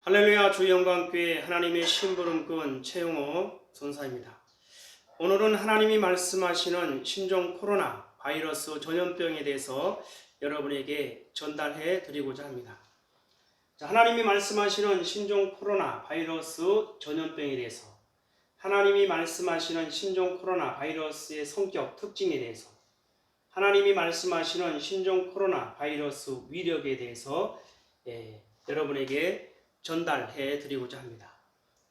할렐루야. 주영광교회 하나님의 심부름꾼 최용호 전사입니다. 오늘은 하나님이 말씀하시는 신종 코로나 바이러스 전염병에 대해서 여러분에게 전달해 드리고자 합니다. 하나님이 말씀하시는 신종 코로나 바이러스 전염병에 대해서, 하나님이 말씀하시는 신종 코로나 바이러스의 성격 특징에 대해서, 하나님이 말씀하시는 신종 코로나 바이러스 위력에 대해서 여러분에게 전달해 드리고자 합니다.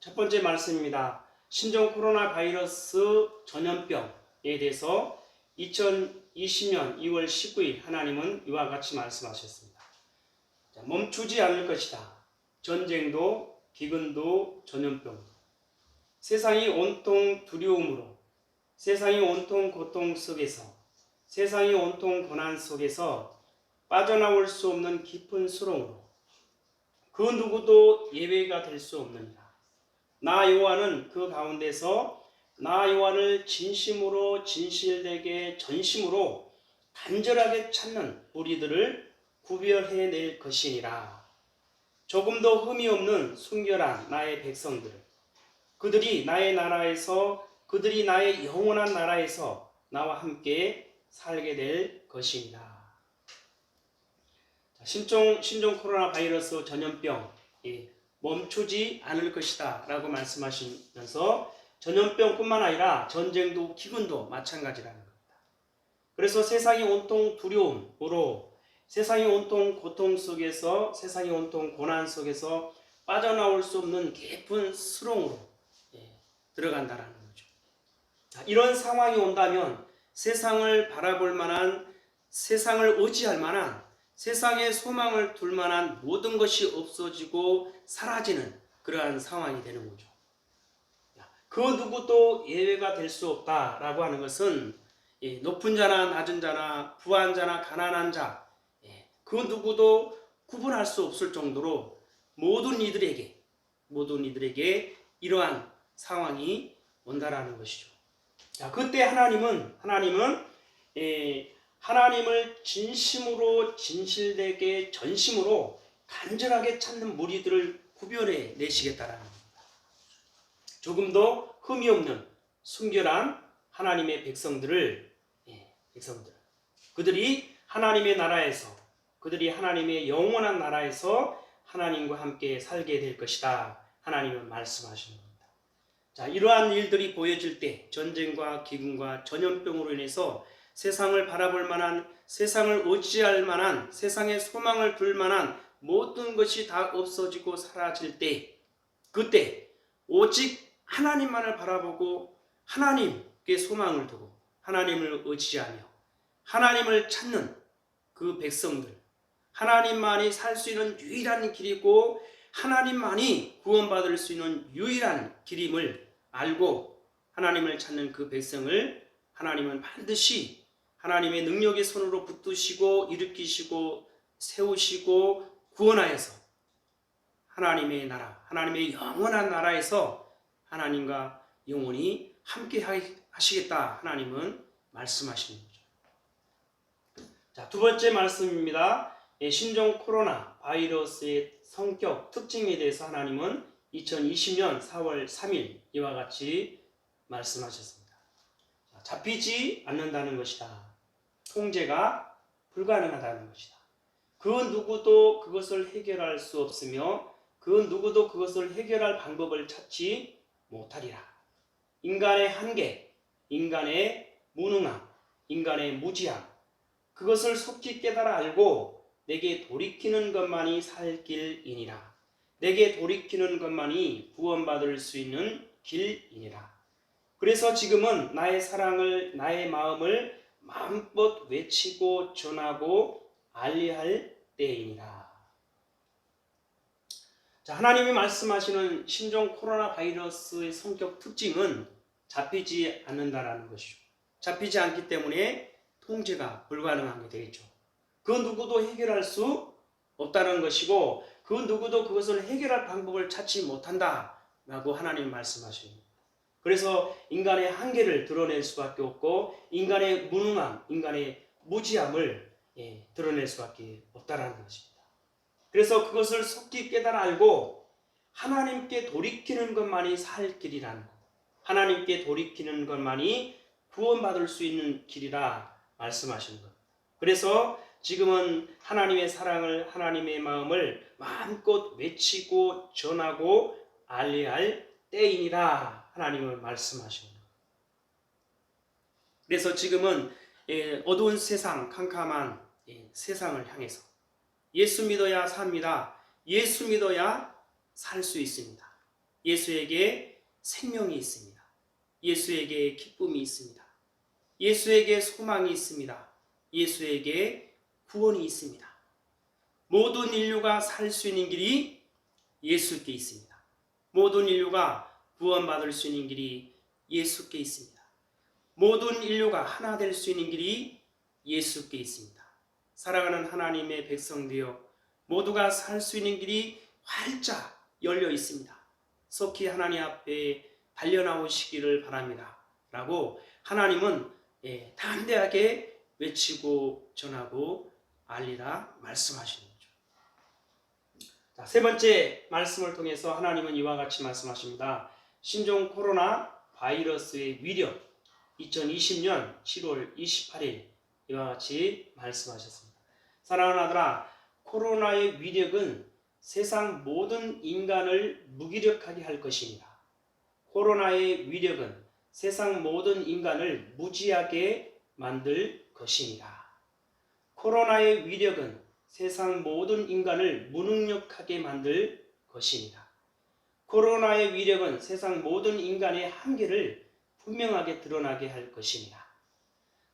첫 번째 말씀입니다. 신종 코로나 바이러스 전염병에 대해서 2020년 2월 19일 하나님은 이와 같이 말씀하셨습니다. 멈추지 않을 것이다. 전쟁도 기근도 전염병도. 세상이 온통 두려움으로, 세상이 온통 고통 속에서, 세상이 온통 고난 속에서 빠져나올 수 없는 깊은 수렁으로 그 누구도 예외가 될 수 없느니라. 나 요한은 그 가운데서 나 요한을 진심으로 진실되게 전심으로 간절하게 찾는 우리들을 구별해낼 것이니라. 조금도 흠이 없는 순결한 나의 백성들, 그들이 나의 나라에서, 그들이 나의 영원한 나라에서 나와 함께 살게 될 것이니라. 신종 코로나 바이러스 전염병 멈추지 않을 것이다 라고 말씀하시면서 전염병뿐만 아니라 전쟁도 기근도 마찬가지라는 겁니다. 그래서 세상이 온통 두려움으로, 세상이 온통 고통 속에서, 세상이 온통 고난 속에서 빠져나올 수 없는 깊은 수렁으로 들어간다라는 거죠. 이런 상황이 온다면 세상을 바라볼 만한, 세상을 의지할 만한, 세상에 소망을 둘 만한 모든 것이 없어지고 사라지는 그러한 상황이 되는 거죠. 그 누구도 예외가 될 수 없다라고 하는 것은 높은 자나 낮은 자나 부한 자나 가난한 자, 그 누구도 구분할 수 없을 정도로 모든 이들에게 이러한 상황이 온다라는 것이죠. 그때 하나님은 하나님을 진심으로 진실되게 전심으로 간절하게 찾는 무리들을 구별해 내시겠다라는 겁니다. 조금도 흠이 없는 순결한 하나님의 백성들, 그들이 하나님의 나라에서, 그들이 하나님의 영원한 나라에서 하나님과 함께 살게 될 것이다. 하나님은 말씀하시는 겁니다. 이러한 일들이 보여질 때 전쟁과 기근과 전염병으로 인해서 세상을 바라볼 만한, 세상을 의지할 만한, 세상에 소망을 둘 만한 모든 것이 다 없어지고 사라질 때, 그때 오직 하나님만을 바라보고 하나님께 소망을 두고 하나님을 의지하며 하나님을 찾는 그 백성들, 하나님만이 살 수 있는 유일한 길이고 하나님만이 구원받을 수 있는 유일한 길임을 알고 하나님을 찾는 그 백성을 하나님은 반드시 하나님의 능력의 손으로 붙드시고 일으키시고 세우시고 구원하여서 하나님의 나라, 하나님의 영원한 나라에서 하나님과 영원히 함께 하시겠다. 하나님은 말씀하시는 거죠. 두 번째 말씀입니다. 신종 코로나 바이러스의 성격 특징에 대해서 하나님은 2020년 4월 3일 이와 같이 말씀하셨습니다. 잡히지 않는다는 것이다. 통제가 불가능하다는 것이다. 그 누구도 그것을 해결할 수 없으며 그 누구도 그것을 해결할 방법을 찾지 못하리라. 인간의 한계, 인간의 무능함, 인간의 무지함, 그것을 속히 깨달아 알고 내게 돌이키는 것만이 살 길이니라. 내게 돌이키는 것만이 구원받을 수 있는 길이니라. 그래서 지금은 나의 사랑을, 나의 마음을 마음껏 외치고 전하고 알리할 때이니라. 하나님이 말씀하시는 신종 코로나 바이러스의 성격 특징은 잡히지 않는다라는 것이죠. 잡히지 않기 때문에 통제가 불가능한 게 되겠죠. 그 누구도 해결할 수 없다는 것이고 그 누구도 그것을 해결할 방법을 찾지 못한다라고 하나님이 말씀하십니다. 그래서 인간의 한계를 드러낼 수밖에 없고 인간의 무능함, 인간의 무지함을 드러낼 수밖에 없다라는 것입니다. 그래서 그것을 속히 깨달아 알고 하나님께 돌이키는 것만이 살 길이라는 것, 하나님께 돌이키는 것만이 구원받을 수 있는 길이라 말씀하시는 것. 그래서 지금은 하나님의 사랑을, 하나님의 마음을 마음껏 외치고 전하고 알려야 할 때이니라 하나님은 말씀하시는 것. 그래서 지금은 어두운 세상, 캄캄한 세상을 향해서 예수 믿어야 삽니다. 예수 믿어야 살 수 있습니다. 예수에게 생명이 있습니다. 예수에게 기쁨이 있습니다. 예수에게 소망이 있습니다. 예수에게 구원이 있습니다. 모든 인류가 살 수 있는 길이 예수께 있습니다. 모든 인류가 구원받을 수 있는 길이 예수께 있습니다. 모든 인류가 하나 될 수 있는 길이 예수께 있습니다. 사랑하는 하나님의 백성되어 모두가 살 수 있는 길이 활짝 열려 있습니다. 속히 하나님 앞에 달려나오시기를 바랍니다. 라고 하나님은 담대하게 외치고 전하고 알리라 말씀하시는 거죠. 자, 세 번째 말씀을 통해서 하나님은 이와 같이 말씀하십니다. 신종 코로나 바이러스의 위력, 2020년 7월 28일 이와 같이 말씀하셨습니다. 사랑하는 아들아, 코로나의 위력은 세상 모든 인간을 무기력하게 할 것입니다. 코로나의 위력은 세상 모든 인간을 무지하게 만들 것입니다. 코로나의 위력은 세상 모든 인간을 무능력하게 만들 것입니다. 코로나의 위력은 세상 모든 인간의 한계를 분명하게 드러나게 할 것입니다.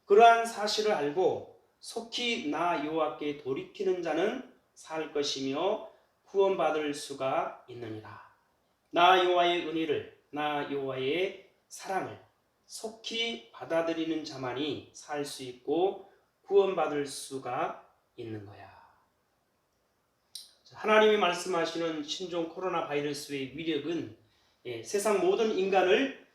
그러한 사실을 알고 속히 나 여호와께 돌이키는 자는 살 것이며 구원받을 수가 있느니라. 나 여호와의 은혜를, 나 여호와의 사랑을 속히 받아들이는 자만이 살 수 있고 구원받을 수가 있는 거야. 하나님이 말씀하시는 신종 코로나 바이러스의 위력은 세상 모든 인간을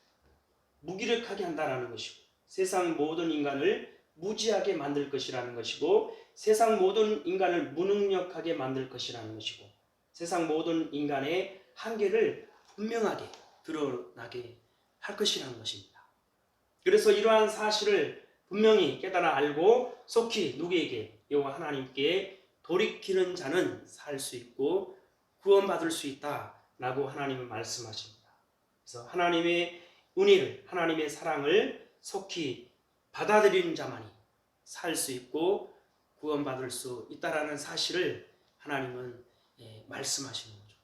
무기력하게 한다는 것이고, 세상 모든 인간을 무지하게 만들 것이라는 것이고, 세상 모든 인간을 무능력하게 만들 것이라는 것이고, 세상 모든 인간의 한계를 분명하게 드러나게 할 것이라는 것입니다. 그래서 이러한 사실을 분명히 깨달아 알고 속히 누구에게? 여호와 하나님께 돌이키는 자는 살 수 있고 구원받을 수 있다라고 하나님은 말씀하십니다. 그래서 하나님의 은혜를, 하나님의 사랑을 속히 받아들이는 자만이 살 수 있고 구원받을 수 있다라는 사실을 하나님은 말씀하시는 거죠.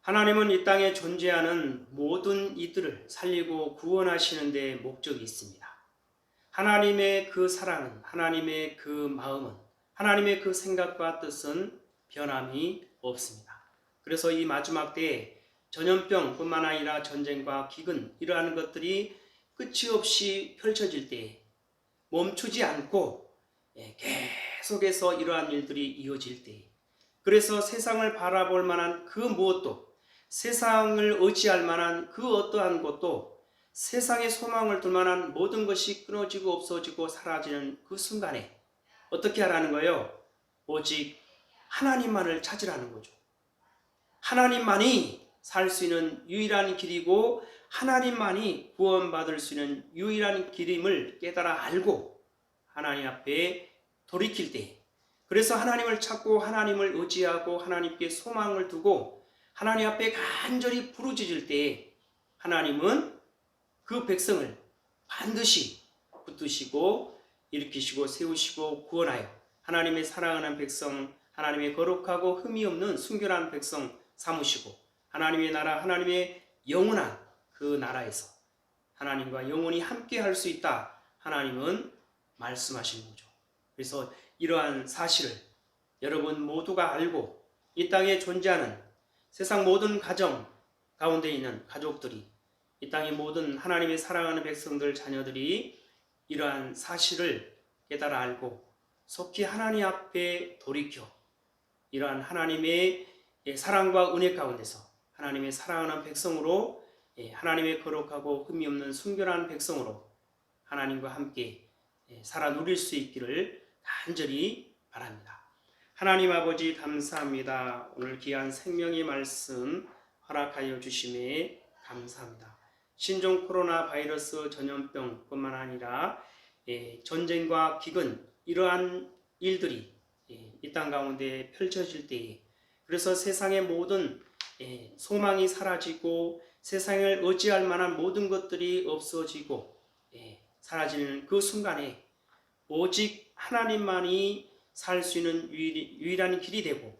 하나님은 이 땅에 존재하는 모든 이들을 살리고 구원하시는 데 목적이 있습니다. 하나님의 그 사랑은, 하나님의 그 마음은, 하나님의 그 생각과 뜻은 변함이 없습니다. 그래서 이 마지막 때에 전염병뿐만 아니라 전쟁과 기근, 이러한 것들이 끝이 없이 펼쳐질 때에 멈추지 않고 계속해서 이러한 일들이 이어질 때에, 그래서 세상을 바라볼 만한 그 무엇도, 세상을 의지할 만한 그 어떠한 것도, 세상에 소망을 둘 만한 모든 것이 끊어지고 없어지고 사라지는 그 순간에 어떻게 하라는 거예요? 오직 하나님만을 찾으라는 거죠. 하나님만이 살 수 있는 유일한 길이고 하나님만이 구원받을 수 있는 유일한 길임을 깨달아 알고 하나님 앞에 돌이킬 때, 그래서 하나님을 찾고 하나님을 의지하고 하나님께 소망을 두고 하나님 앞에 간절히 부르짖을 때 하나님은 그 백성을 반드시 붙드시고 일으키시고 세우시고 구원하여 하나님의 사랑하는 백성, 하나님의 거룩하고 흠이 없는 순결한 백성 삼으시고 하나님의 나라, 하나님의 영원한 그 나라에서 하나님과 영원히 함께 할 수 있다, 하나님은 말씀하시는 거죠. 그래서 이러한 사실을 여러분 모두가 알고 이 땅에 존재하는 세상 모든 가정 가운데 있는 가족들이, 이 땅의 모든 하나님의 사랑하는 백성들, 자녀들이 이러한 사실을 깨달아 알고 속히 하나님 앞에 돌이켜 이러한 하나님의 사랑과 은혜 가운데서 하나님의 사랑하는 백성으로, 하나님의 거룩하고 흠이 없는 순결한 백성으로 하나님과 함께 살아 누릴 수 있기를 간절히 바랍니다. 하나님 아버지 감사합니다. 오늘 귀한 생명의 말씀 허락하여 주심에 감사합니다. 신종 코로나 바이러스 전염병뿐만 아니라 전쟁과 기근 이러한 일들이 이 땅 가운데 펼쳐질 때에 그래서 세상의 모든 소망이 사라지고 세상을 의지할 만한 모든 것들이 없어지고 사라지는 그 순간에 오직 하나님만이 살 수 있는 유일한 길이 되고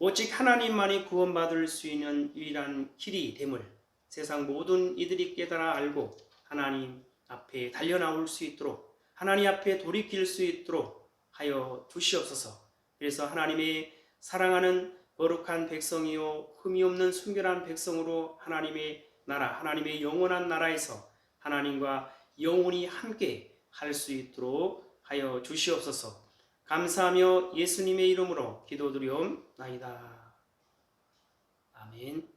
오직 하나님만이 구원받을 수 있는 유일한 길이 됨을 세상 모든 이들이 깨달아 알고 하나님 앞에 달려나올 수 있도록 하나님 앞에 돌이킬 수 있도록 하여 주시옵소서. 그래서 하나님의 사랑하는 거룩한 백성이요 흠이 없는 순결한 백성으로 하나님의 나라 하나님의 영원한 나라에서 하나님과 영원히 함께 할 수 있도록 하여 주시옵소서. 감사하며 예수님의 이름으로 기도드리옵나이다. 아멘.